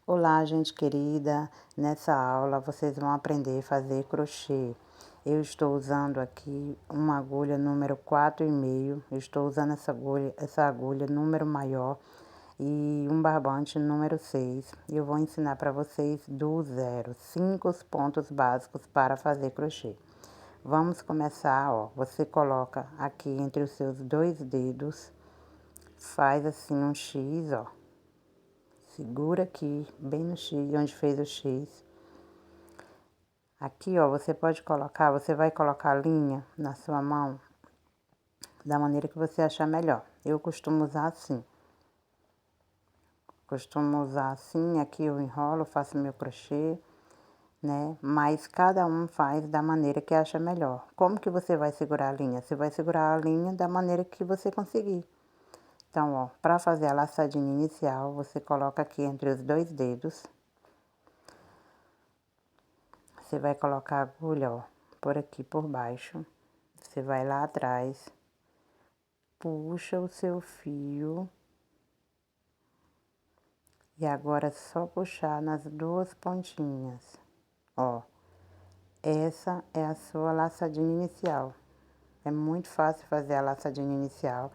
Olá, gente querida. Nessa aula vocês vão aprender a fazer crochê. Eu estou usando aqui uma agulha número 4,5. Eu estou usando essa agulha número maior e um barbante número 6. Eu vou ensinar para vocês do zero, 5 pontos básicos para fazer crochê. Vamos começar, ó. Você coloca aqui entre os seus dois dedos, faz assim um X, ó. Segura aqui, bem no X, onde fez o X. Aqui, ó, você vai colocar a linha na sua mão da maneira que você achar melhor. Eu costumo usar assim. Aqui eu enrolo, faço meu crochê, né? Mas cada um faz da maneira que acha melhor. Como que você vai segurar a linha? Você vai segurar a linha da maneira que você conseguir. Então, ó, para fazer a laçadinha inicial, você coloca aqui entre os dois dedos. Você vai colocar a agulha, ó, por aqui por baixo. Você vai lá atrás, puxa o seu fio. E agora é só puxar nas duas pontinhas, ó. Essa é a sua laçadinha inicial. É muito fácil fazer a laçadinha inicial.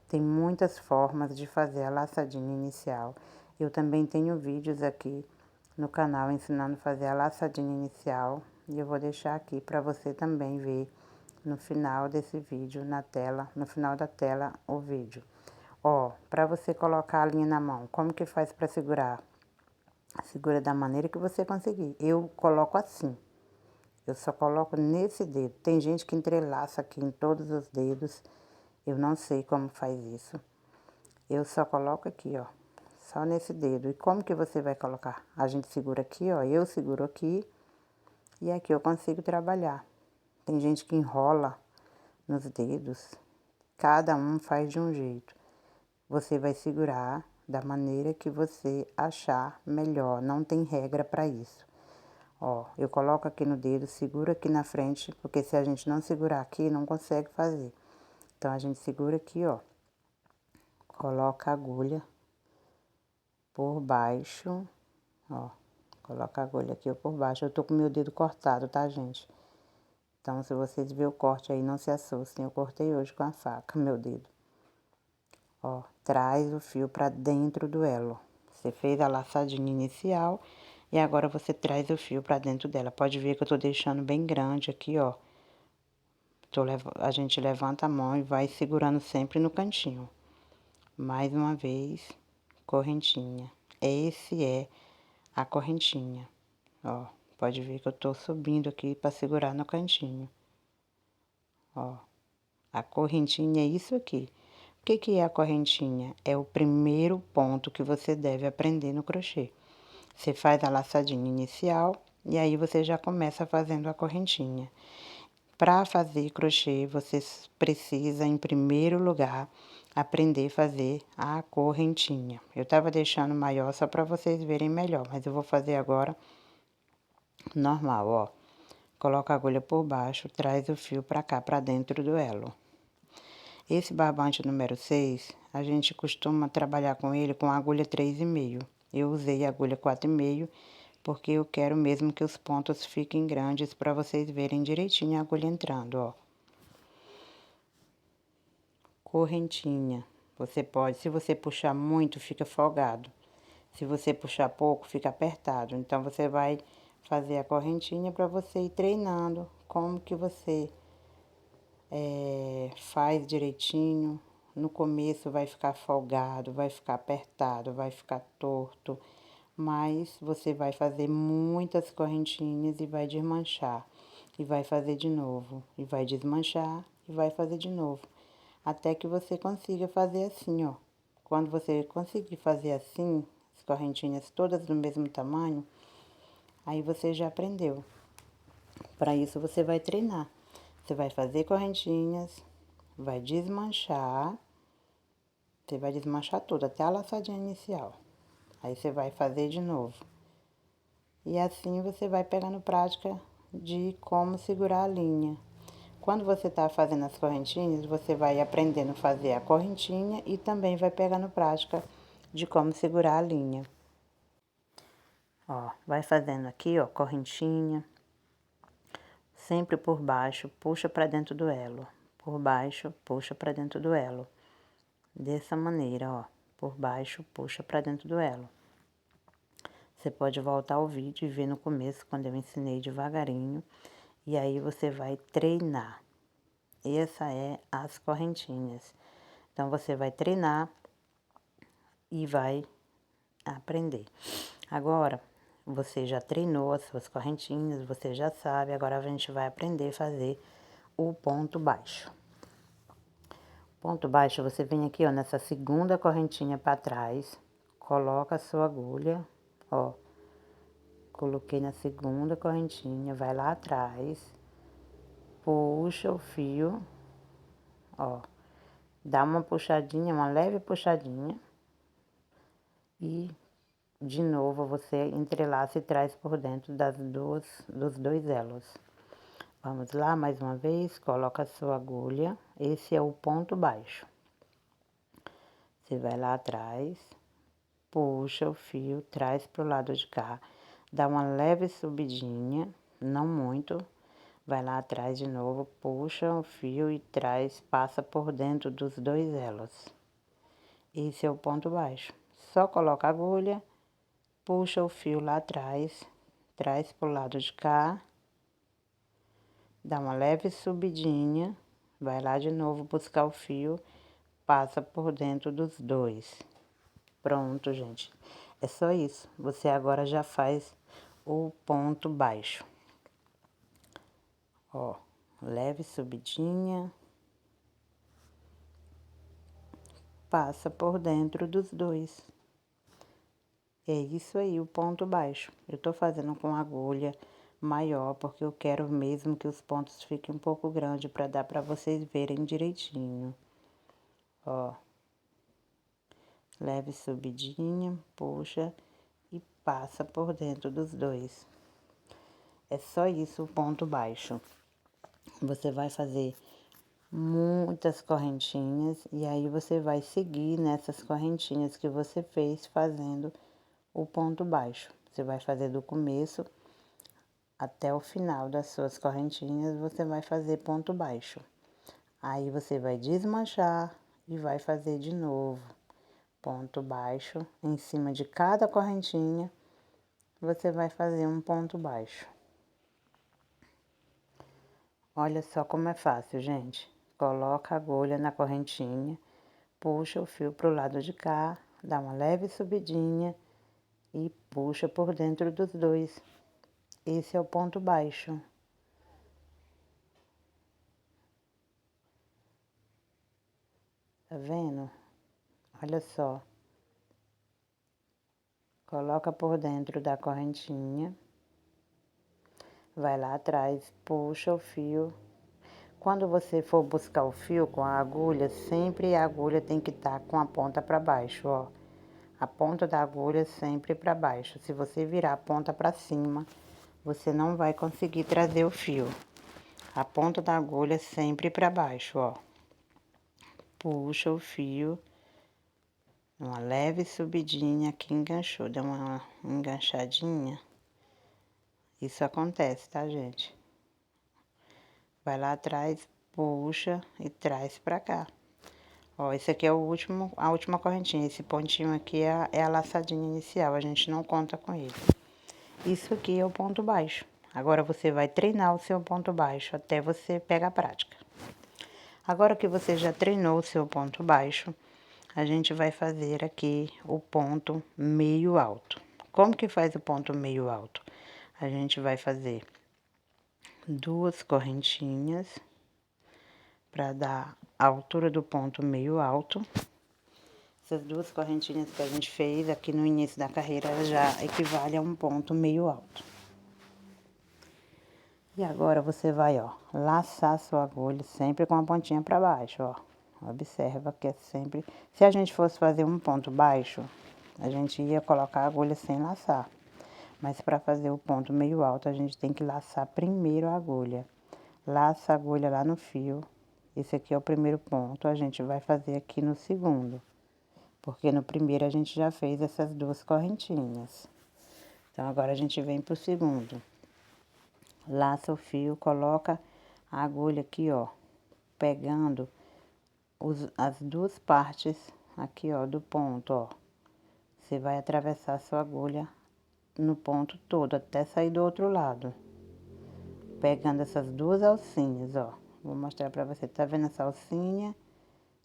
Tem muitas formas de fazer a laçadinha inicial. Eu também tenho vídeos aqui no canal ensinando a fazer a laçadinha inicial. E eu vou deixar aqui para você também ver no final desse vídeo, na tela, no final da tela, o vídeo. Ó, para você colocar a linha na mão, como que faz para segurar? Segura da maneira que você conseguir. Eu coloco assim. Eu só coloco nesse dedo. Tem gente que entrelaça aqui em todos os dedos. Eu não sei como faz isso. Eu só coloco aqui, ó. Só nesse dedo. E como que você vai colocar? A gente segura aqui, ó. Eu seguro aqui. E aqui eu consigo trabalhar. Tem gente que enrola nos dedos. Cada um faz de um jeito. Você vai segurar da maneira que você achar melhor. Não tem regra para isso. Ó, eu coloco aqui no dedo, seguro aqui na frente, porque se a gente não segurar aqui, não consegue fazer. Então, a gente segura aqui, ó. Coloca a agulha por baixo, ó. Coloca a agulha aqui por baixo. Eu tô com meu dedo cortado, tá, gente? Então, se vocês verem o corte aí, não se assustem. Eu cortei hoje com a faca, meu dedo. Ó, traz o fio pra dentro do elo. Você fez a laçadinha inicial e agora você traz o fio pra dentro dela. Pode ver que eu tô deixando bem grande aqui, ó. A gente levanta a mão e vai segurando sempre no cantinho. Mais uma vez, correntinha. Esse é a correntinha. Ó, pode ver que eu tô subindo aqui pra segurar no cantinho. Ó, a correntinha é isso aqui. O que que é a correntinha? É o primeiro ponto que você deve aprender no crochê. Você faz a laçadinha inicial e aí você já começa fazendo a correntinha. Para fazer crochê, você precisa, em primeiro lugar, aprender a fazer a correntinha. Eu tava deixando maior só para vocês verem melhor, mas eu vou fazer agora normal, ó. Coloca a agulha por baixo, traz o fio para cá, para dentro do elo. Esse barbante número 6, a gente costuma trabalhar com ele com a agulha 3,5. Eu usei a agulha 4,5 porque eu quero mesmo que os pontos fiquem grandes para vocês verem direitinho a agulha entrando, ó. Correntinha. Você pode, se você puxar muito, fica folgado. Se você puxar pouco, fica apertado. Então, você vai fazer a correntinha para você ir treinando como que você faz direitinho. No começo vai ficar folgado, vai ficar apertado, vai ficar torto, mas você vai fazer muitas correntinhas e vai desmanchar. E vai fazer de novo, e vai desmanchar, e vai fazer de novo. Até que você consiga fazer assim, ó. Quando você conseguir fazer assim, as correntinhas todas do mesmo tamanho, aí você já aprendeu. Para isso, você vai treinar. Você vai fazer correntinhas, vai desmanchar. Você vai desmanchar tudo, até a laçadinha inicial. Aí, você vai fazer de novo. E assim, você vai pegando prática de como segurar a linha. Quando você tá fazendo as correntinhas, você vai aprendendo a fazer a correntinha e também vai pegando prática de como segurar a linha. Ó, vai fazendo aqui, ó, correntinha, sempre por baixo, puxa pra dentro do elo. Por baixo, puxa pra dentro do elo. Dessa maneira, ó, por baixo, puxa pra dentro do elo. Você pode voltar ao vídeo e ver no começo, quando eu ensinei devagarinho, e aí você vai treinar. Essa é as correntinhas. Então, você vai treinar e vai aprender. Agora, você já treinou as suas correntinhas, você já sabe, agora a gente vai aprender a fazer o ponto baixo. Ponto baixo, você vem aqui, ó, nessa segunda correntinha para trás, coloca a sua agulha, ó, coloquei na segunda correntinha, vai lá atrás, puxa o fio, ó, dá uma puxadinha, uma leve puxadinha, e de novo você entrelaça e traz por dentro dos dois elos. Vamos lá, mais uma vez, coloca a sua agulha, esse é o ponto baixo. Você vai lá atrás, puxa o fio, traz pro lado de cá, dá uma leve subidinha, não muito, vai lá atrás de novo, puxa o fio e traz, passa por dentro dos dois elos. Esse é o ponto baixo. Só coloca a agulha, puxa o fio lá atrás, traz pro lado de cá, dá uma leve subidinha, vai lá de novo buscar o fio, passa por dentro dos dois. Pronto, gente. É só isso. Você agora já faz o ponto baixo. Ó, leve subidinha, passa por dentro dos dois. É isso aí, o ponto baixo. Eu tô fazendo com agulha maior, porque eu quero mesmo que os pontos fiquem um pouco grandes, para dar para vocês verem direitinho. Ó, leve subidinha, puxa e passa por dentro dos dois. É só isso o ponto baixo. Você vai fazer muitas correntinhas e aí você vai seguir nessas correntinhas que você fez fazendo o ponto baixo. Você vai fazer do começo até o final das suas correntinhas, você vai fazer ponto baixo. Aí você vai desmanchar e vai fazer de novo ponto baixo. Em cima de cada correntinha, você vai fazer um ponto baixo. Olha só como é fácil, gente. Coloca a agulha na correntinha, puxa o fio pro lado de cá, dá uma leve subidinha e puxa por dentro dos dois. Esse é o ponto baixo. Tá vendo? Olha só. Coloca por dentro da correntinha. Vai lá atrás, puxa o fio. Quando você for buscar o fio com a agulha, sempre a agulha tem que estar com a ponta para baixo, ó. A ponta da agulha sempre para baixo. Se você virar a ponta para cima, você não vai conseguir trazer o fio. A ponta da agulha sempre para baixo, ó. Puxa o fio, uma leve subidinha aqui, enganchou, deu uma enganchadinha. Isso acontece, tá, gente? Vai lá atrás, puxa e traz pra cá. Ó, esse aqui é a última correntinha. Esse pontinho aqui é a laçadinha inicial, a gente não conta com ele. Isso aqui é o ponto baixo. Agora, você vai treinar o seu ponto baixo até você pegar a prática. Agora que você já treinou o seu ponto baixo, a gente vai fazer aqui o ponto meio alto. Como que faz o ponto meio alto? A gente vai fazer duas correntinhas para dar a altura do ponto meio alto. Essas duas correntinhas que a gente fez aqui no início da carreira já equivale a um ponto meio alto. E agora você vai, ó, laçar sua agulha sempre com a pontinha para baixo, ó. Observa que é sempre... Se a gente fosse fazer um ponto baixo, a gente ia colocar a agulha sem laçar. Mas para fazer o ponto meio alto, a gente tem que laçar primeiro a agulha. Laça a agulha lá no fio. Esse aqui é o primeiro ponto, a gente vai fazer aqui no segundo. Porque no primeiro a gente já fez essas duas correntinhas. Então, agora a gente vem pro segundo. Laça o fio, coloca a agulha aqui, ó, pegando as duas partes aqui, ó, do ponto, ó. Você vai atravessar a sua agulha no ponto todo, até sair do outro lado. Pegando essas duas alcinhas, ó. Vou mostrar pra você, tá vendo essa alcinha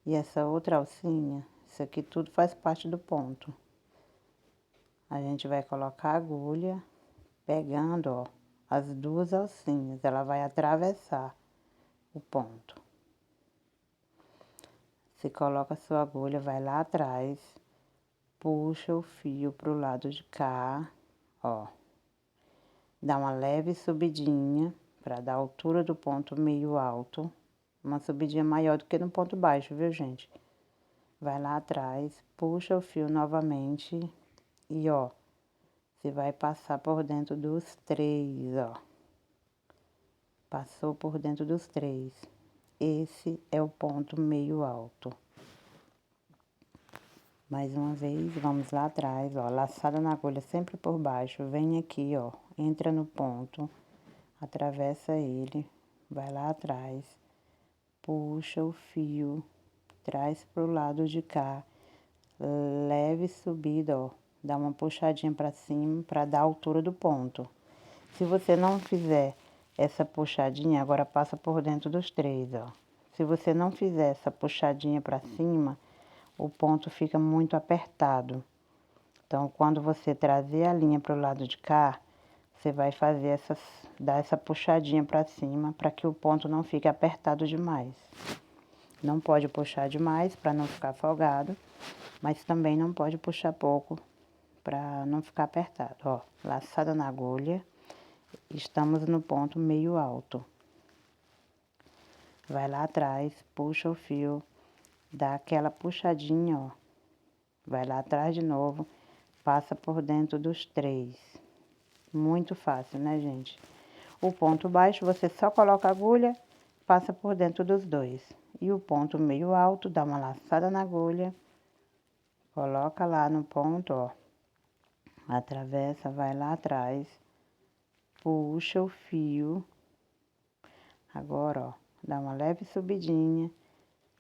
e essa outra alcinha? Isso aqui tudo faz parte do ponto. A gente vai colocar a agulha, pegando, ó, as duas alcinhas. Ela vai atravessar o ponto. Você coloca a sua agulha, vai lá atrás, puxa o fio pro lado de cá, ó. Dá uma leve subidinha, pra dar a altura do ponto meio alto. Uma subidinha maior do que no ponto baixo, viu, gente? Vai lá atrás, puxa o fio novamente e, ó, você vai passar por dentro dos três, ó. Passou por dentro dos três. Esse é o ponto meio alto. Mais uma vez, vamos lá atrás, ó, laçada na agulha sempre por baixo, vem aqui, ó, entra no ponto, atravessa ele, vai lá atrás, puxa o fio, traz pro lado de cá, leve subida, ó, dá uma puxadinha pra cima pra dar a altura do ponto. Se você não fizer essa puxadinha, agora passa por dentro dos três, ó. Se você não fizer essa puxadinha pra cima, o ponto fica muito apertado. Então, quando você trazer a linha pro lado de cá, você vai fazer dar essa puxadinha pra cima, para que o ponto não fique apertado demais. Não pode puxar demais para não ficar folgado, mas também não pode puxar pouco para não ficar apertado. Ó, laçada na agulha, estamos no ponto meio alto. Vai lá atrás, puxa o fio, dá aquela puxadinha, ó. Vai lá atrás de novo, passa por dentro dos três. Muito fácil, né, gente? O ponto baixo, você só coloca a agulha, passa por dentro dos dois. E o ponto meio alto, dá uma laçada na agulha, coloca lá no ponto, ó. Atravessa, vai lá atrás, puxa o fio. Agora, ó, dá uma leve subidinha,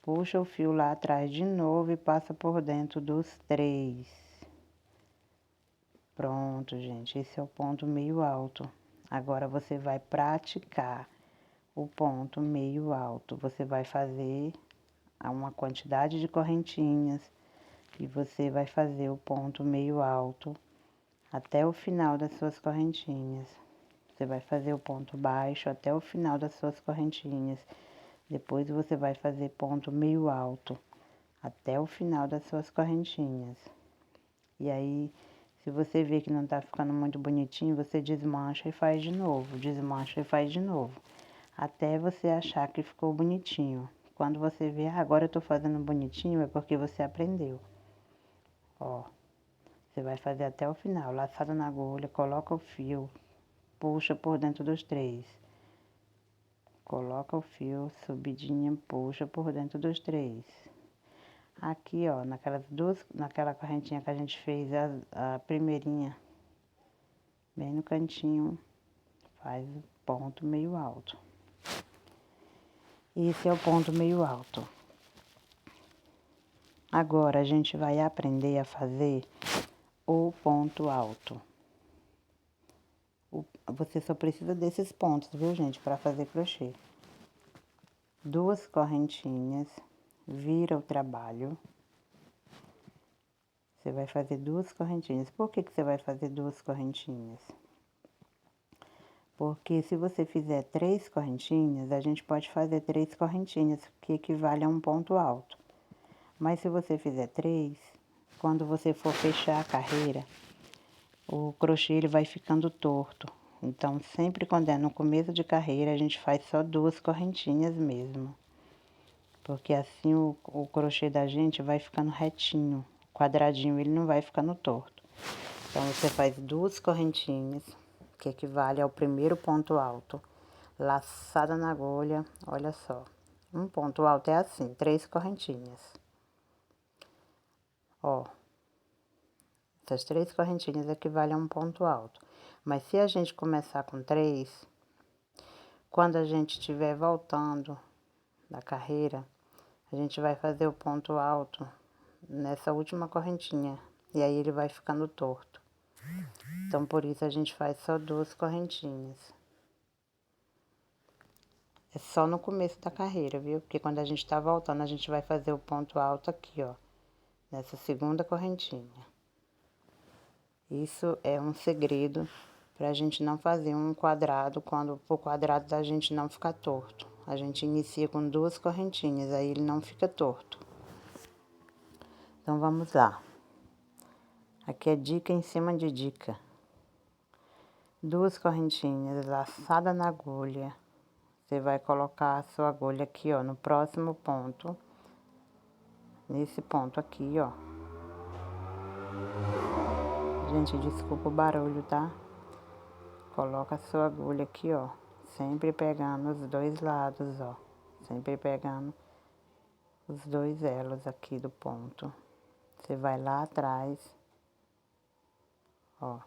puxa o fio lá atrás de novo e passa por dentro dos três. Pronto, gente, esse é o ponto meio alto. Agora, você vai praticar o ponto meio alto. Você vai fazer uma quantidade de correntinhas e você vai fazer o ponto meio alto até o final das suas correntinhas. Você vai fazer o ponto baixo até o final das suas correntinhas. Depois você vai fazer ponto meio alto até o final das suas correntinhas. E aí, se você vê que não tá ficando muito bonitinho, você desmancha e faz de novo, desmancha e faz de novo, até você achar que ficou bonitinho. Quando você vê, agora eu tô fazendo bonitinho, é porque você aprendeu. Ó, você vai fazer até o final, laçada na agulha, coloca o fio, puxa por dentro dos três. Coloca o fio, subidinha, puxa por dentro dos três. Aqui, ó, naquela correntinha que a gente fez, a primeirinha, bem no cantinho, faz o ponto meio alto. Esse é o ponto meio alto. Agora, a gente vai aprender a fazer o ponto alto. Você só precisa desses pontos, viu, gente, para fazer crochê. Duas correntinhas, vira o trabalho. Você vai fazer duas correntinhas. Por que que você vai fazer duas correntinhas? Porque se você fizer 3 correntinhas, a gente pode fazer 3 correntinhas, que equivale a um ponto alto. Mas se você fizer 3, quando você for fechar a carreira, o crochê ele vai ficando torto. Então, sempre quando é no começo de carreira, a gente faz só 2 correntinhas mesmo. Porque assim o crochê da gente vai ficando retinho, quadradinho, ele não vai ficando torto. Então, você faz 2 correntinhas, que equivale ao primeiro ponto alto. Laçada na agulha, olha só. Um ponto alto é assim, 3 correntinhas. Ó, essas 3 correntinhas equivalem a um ponto alto. Mas se a gente começar com 3, quando a gente estiver voltando da carreira, a gente vai fazer o ponto alto nessa última correntinha. E aí ele vai ficando torto. Então, por isso a gente faz só 2 correntinhas. É só no começo da carreira, viu? Porque quando a gente tá voltando, a gente vai fazer o ponto alto aqui, ó. Nessa segunda correntinha. Isso é um segredo pra gente não fazer um quadrado quando o quadrado da gente não ficar torto. A gente inicia com 2 correntinhas, aí ele não fica torto. Então, vamos lá. Aqui é dica em cima de dica. 2 correntinhas, laçada na agulha. Você vai colocar a sua agulha aqui, ó, no próximo ponto. Nesse ponto aqui, ó. Gente, desculpa o barulho, tá? Coloca a sua agulha aqui, ó. Sempre pegando os 2 lados, ó. Sempre pegando os 2 elos aqui do ponto. Você vai lá atrás, ó.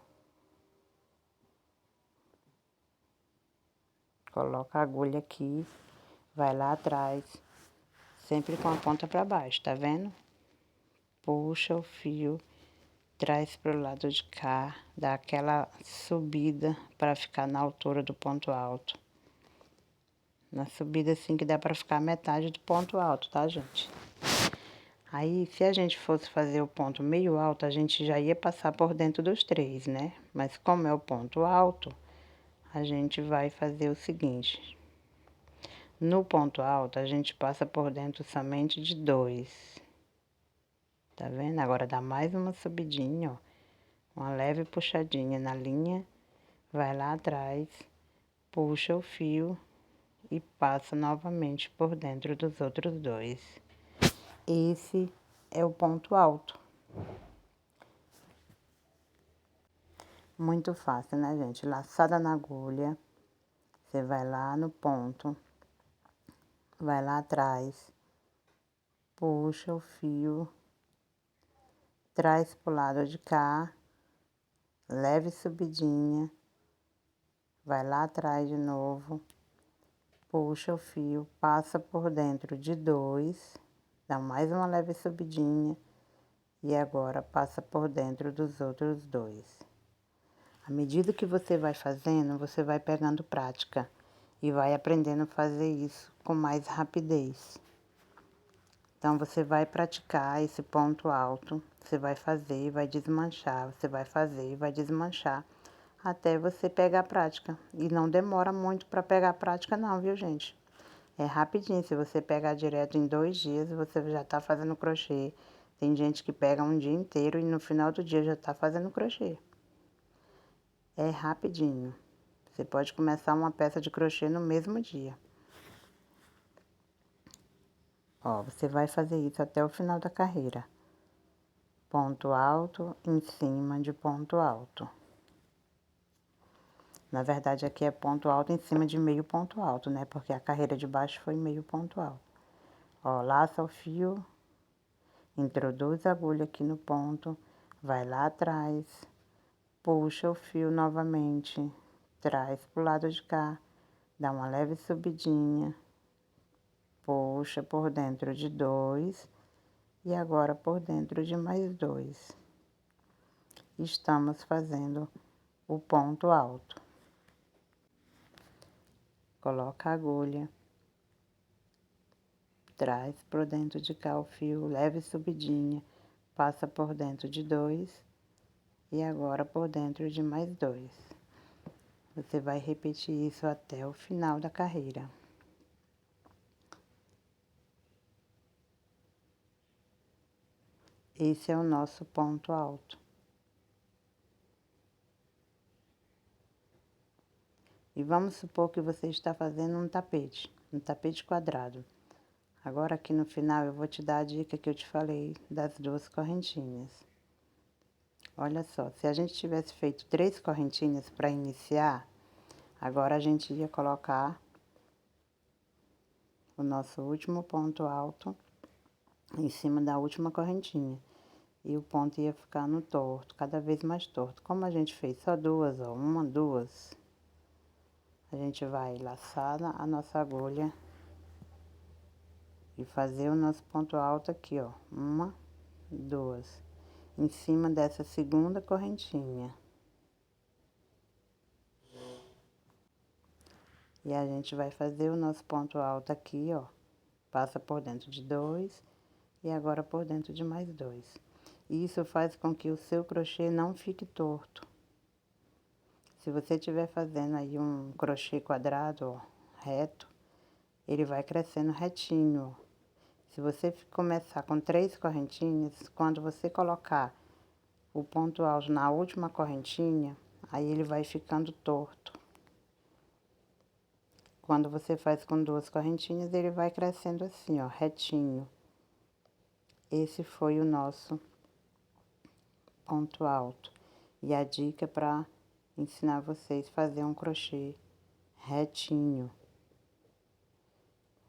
Coloca a agulha aqui, vai lá atrás, sempre com a ponta pra baixo, tá vendo? Puxa o fio, traz pro lado de cá, dá aquela subida pra ficar na altura do ponto alto. Na subida assim que dá pra ficar metade do ponto alto, tá, gente? Aí, se a gente fosse fazer o ponto meio alto, a gente já ia passar por dentro dos 3, né? Mas como é o ponto alto, a gente vai fazer o seguinte. No ponto alto, a gente passa por dentro somente de 2. Tá vendo? Agora dá mais uma subidinha, ó. Uma leve puxadinha na linha, vai lá atrás, puxa o fio e passa novamente por dentro dos outros 2. Esse é o ponto alto. Muito fácil, né, gente? Laçada na agulha, você vai lá no ponto, vai lá atrás, puxa o fio, traz pro lado de cá, leve subidinha, vai lá atrás de novo, puxa o fio, passa por dentro de 2, dá mais uma leve subidinha e agora passa por dentro dos outros 2. À medida que você vai fazendo, você vai pegando prática e vai aprendendo a fazer isso com mais rapidez. Então, você vai praticar esse ponto alto, você vai fazer e vai desmanchar, você vai fazer e vai desmanchar, até você pegar a prática. E não demora muito para pegar a prática não, viu, gente? É rapidinho, se você pegar direto em 2 dias, você já tá fazendo crochê. Tem gente que pega um dia inteiro e no final do dia já tá fazendo crochê. É rapidinho. Você pode começar uma peça de crochê no mesmo dia. Ó, você vai fazer isso até o final da carreira. Ponto alto em cima de ponto alto. Na verdade, aqui é ponto alto em cima de meio ponto alto, né? Porque a carreira de baixo foi meio ponto alto. Ó, laça o fio, introduz a agulha aqui no ponto, vai lá atrás, puxa o fio novamente, traz pro lado de cá, dá uma leve subidinha, puxa por dentro de 2 e agora por dentro de mais 2. Estamos fazendo o ponto alto. Coloca a agulha, traz por dentro de cá o fio, leve subidinha, passa por dentro de 2 e agora por dentro de mais 2. Você vai repetir isso até o final da carreira. Esse é o nosso ponto alto. E vamos supor que você está fazendo um tapete quadrado. Agora aqui no final eu vou te dar a dica que eu te falei das 2 correntinhas. Olha só, se a gente tivesse feito 3 correntinhas para iniciar, agora a gente ia colocar o nosso último ponto alto em cima da última correntinha. e o ponto ia ficando torto, cada vez mais torto. Como a gente fez só duas, ó, uma, duas, a gente vai laçar a nossa agulha e fazer o nosso ponto alto aqui, ó, uma, duas, em cima dessa segunda correntinha. E a gente vai fazer o nosso ponto alto aqui, ó, passa por dentro de dois e agora por dentro de mais dois. Isso faz com que o seu crochê não fique torto. Se você estiver fazendo aí um crochê quadrado, ó, reto, ele vai crescendo retinho, ó. Se você começar com 3 correntinhas, quando você colocar o ponto alto na última correntinha, aí ele vai ficando torto. Quando você faz com 2 correntinhas, ele vai crescendo assim, ó, retinho. Esse foi o nosso ponto alto. E a dica para ensinar vocês a fazer um crochê retinho.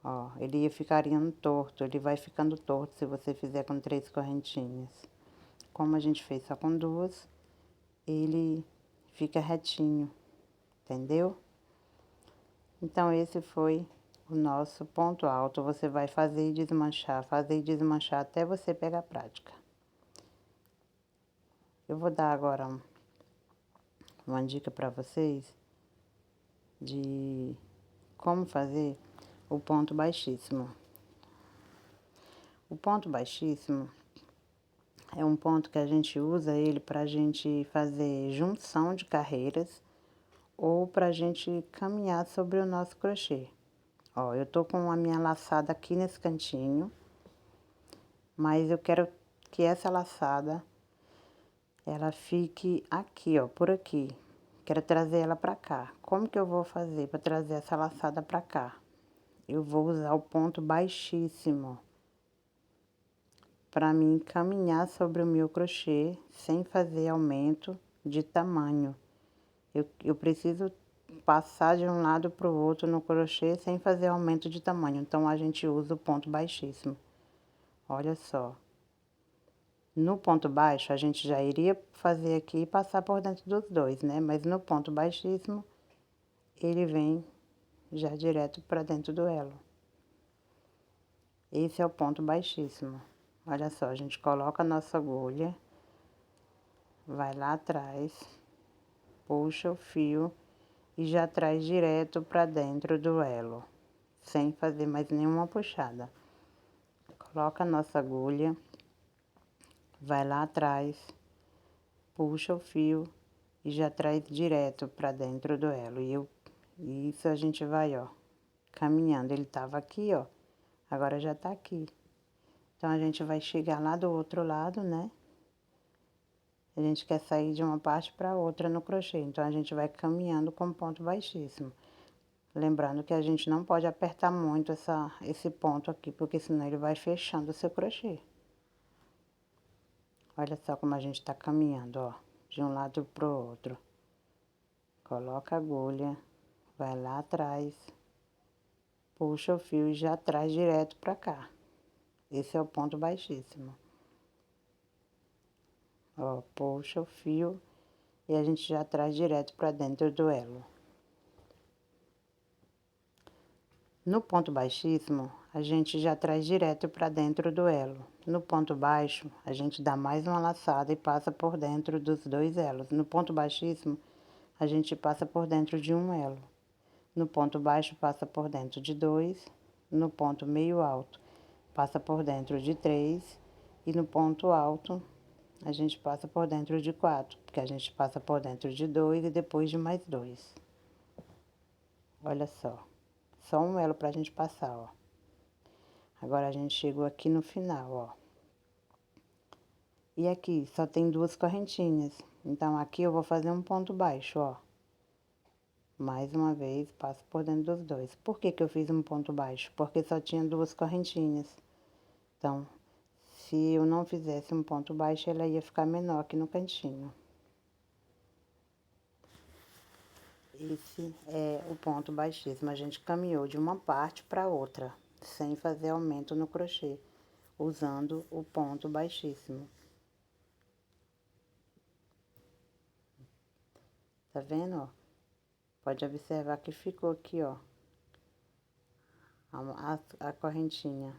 Ó, ele ia ficaria torto, ele vai ficando torto se você fizer com 3 correntinhas. Como a gente fez só com 2, ele fica retinho, entendeu? Então, esse foi o nosso ponto alto. Você vai fazer e desmanchar até você pegar a prática. Eu vou dar agora uma dica para vocês de como fazer o ponto baixíssimo. O ponto baixíssimo é um ponto que a gente usa ele pra gente fazer junção de carreiras ou pra gente caminhar sobre o nosso crochê. Ó, eu tô com a minha laçada aqui nesse cantinho, mas eu quero que essa laçada ela fique aqui, ó, por aqui. Quero trazer ela pra cá. Como que eu vou fazer pra trazer essa laçada pra cá? Eu vou usar o ponto baixíssimo para mim caminhar sobre o meu crochê sem fazer aumento de tamanho. Eu preciso passar de um lado para o outro no crochê sem fazer aumento de tamanho. Então, a gente usa o ponto baixíssimo. Olha só. No ponto baixo, a gente já iria fazer aqui e passar por dentro dos dois, né? Mas no ponto baixíssimo, ele vem já direto para dentro do elo. Esse é o ponto baixíssimo. Olha só, a gente coloca a nossa agulha, vai lá atrás, puxa o fio e já traz direto para dentro do elo, sem fazer mais nenhuma puxada. Coloca a nossa agulha, vai lá atrás, puxa o fio e já traz direto para dentro do elo. E isso a gente vai, ó, caminhando. Ele tava aqui, ó, agora já tá aqui. Então, a gente vai chegar lá do outro lado, né? A gente quer sair de uma parte para outra no crochê, então a gente vai caminhando com ponto baixíssimo. Lembrando que a gente não pode apertar muito esse ponto aqui, porque senão ele vai fechando o seu crochê. Olha só como a gente tá caminhando, ó, de um lado pro outro. Coloca a agulha, vai lá atrás, puxa o fio e já traz direto pra cá. Esse é o ponto baixíssimo. Ó, puxa o fio e a gente já traz direto pra dentro do elo. No ponto baixíssimo, a gente já traz direto para dentro do elo. No ponto baixo, a gente dá mais uma laçada e passa por dentro dos dois elos. No ponto baixíssimo, a gente passa por dentro de um elo. No ponto baixo, passa por dentro de dois. No ponto meio alto, passa por dentro de três. E no ponto alto, a gente passa por dentro de quatro, porque a gente passa por dentro de dois e depois de mais dois. Olha só. Só um elo pra gente passar, ó. Agora, a gente chegou aqui no final, ó. E aqui, só tem 2 correntinhas. Então, aqui eu vou fazer um ponto baixo, ó. Mais uma vez, passo por dentro dos dois. Por que que eu fiz um ponto baixo? Porque só tinha 2 correntinhas. Então, se eu não fizesse um ponto baixo, ela ia ficar menor aqui no cantinho. Esse é o ponto baixíssimo. A gente caminhou de uma parte para outra, sem fazer aumento no crochê, usando o ponto baixíssimo. tá vendo, ó? Pode observar que ficou aqui, ó, a correntinha.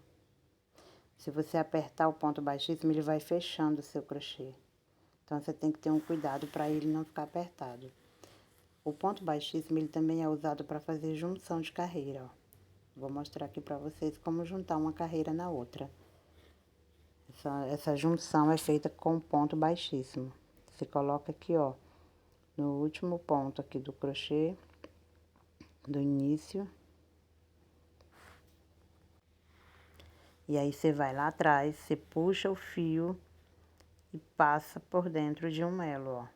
Se você apertar o ponto baixíssimo, ele vai fechando o seu crochê. Então, você tem que ter um cuidado para ele não ficar apertado. O ponto baixíssimo, ele também é usado para fazer junção de carreira, ó. Vou mostrar aqui para vocês como juntar uma carreira na outra. Essa junção é feita com ponto baixíssimo. Você coloca aqui, ó, no último ponto aqui do crochê, do início. E aí, você vai lá atrás, você puxa o fio e passa por dentro de um elo, ó.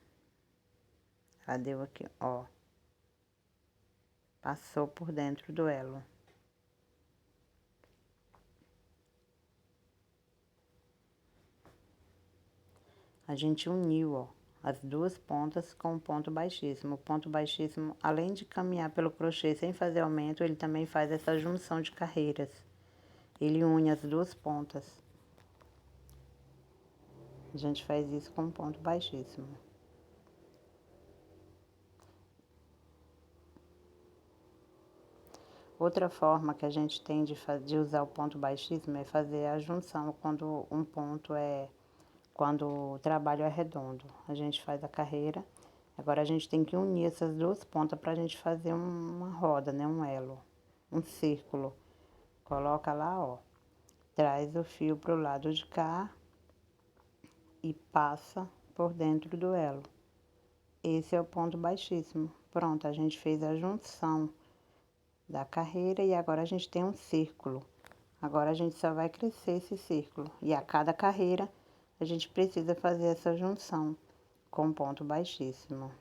Ela deu aqui, ó. Passou por dentro do elo. A gente uniu, ó, as duas pontas com o ponto baixíssimo. O ponto baixíssimo, além de caminhar pelo crochê sem fazer aumento, ele também faz essa junção de carreiras. Ele une as duas pontas. A gente faz isso com ponto baixíssimo. Outra forma que a gente tem de usar o ponto baixíssimo é fazer a junção quando um ponto quando o trabalho é redondo. A gente faz a carreira, agora a gente tem que unir essas duas pontas pra gente fazer uma roda, né? Um elo, um círculo. Coloca lá, ó, traz o fio pro lado de cá e passa por dentro do elo. Esse é o ponto baixíssimo. Pronto, a gente fez a junção da carreira e agora a gente tem um círculo. Agora a gente só vai crescer esse círculo. E a cada carreira a gente precisa fazer essa junção com ponto baixíssimo.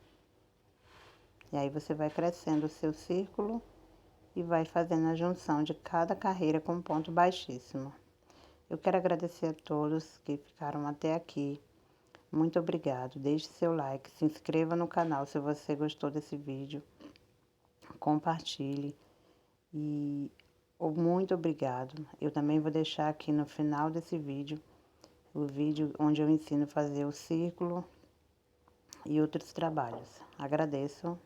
E aí você vai crescendo o seu círculo e vai fazendo a junção de cada carreira com ponto baixíssimo. Eu quero agradecer a todos que ficaram até aqui. Muito obrigado. Deixe seu like, se inscreva no canal se você gostou desse vídeo. Compartilhe. E muito obrigado. Eu também vou deixar aqui no final desse vídeo, o vídeo onde eu ensino a fazer o círculo e outros trabalhos. Agradeço.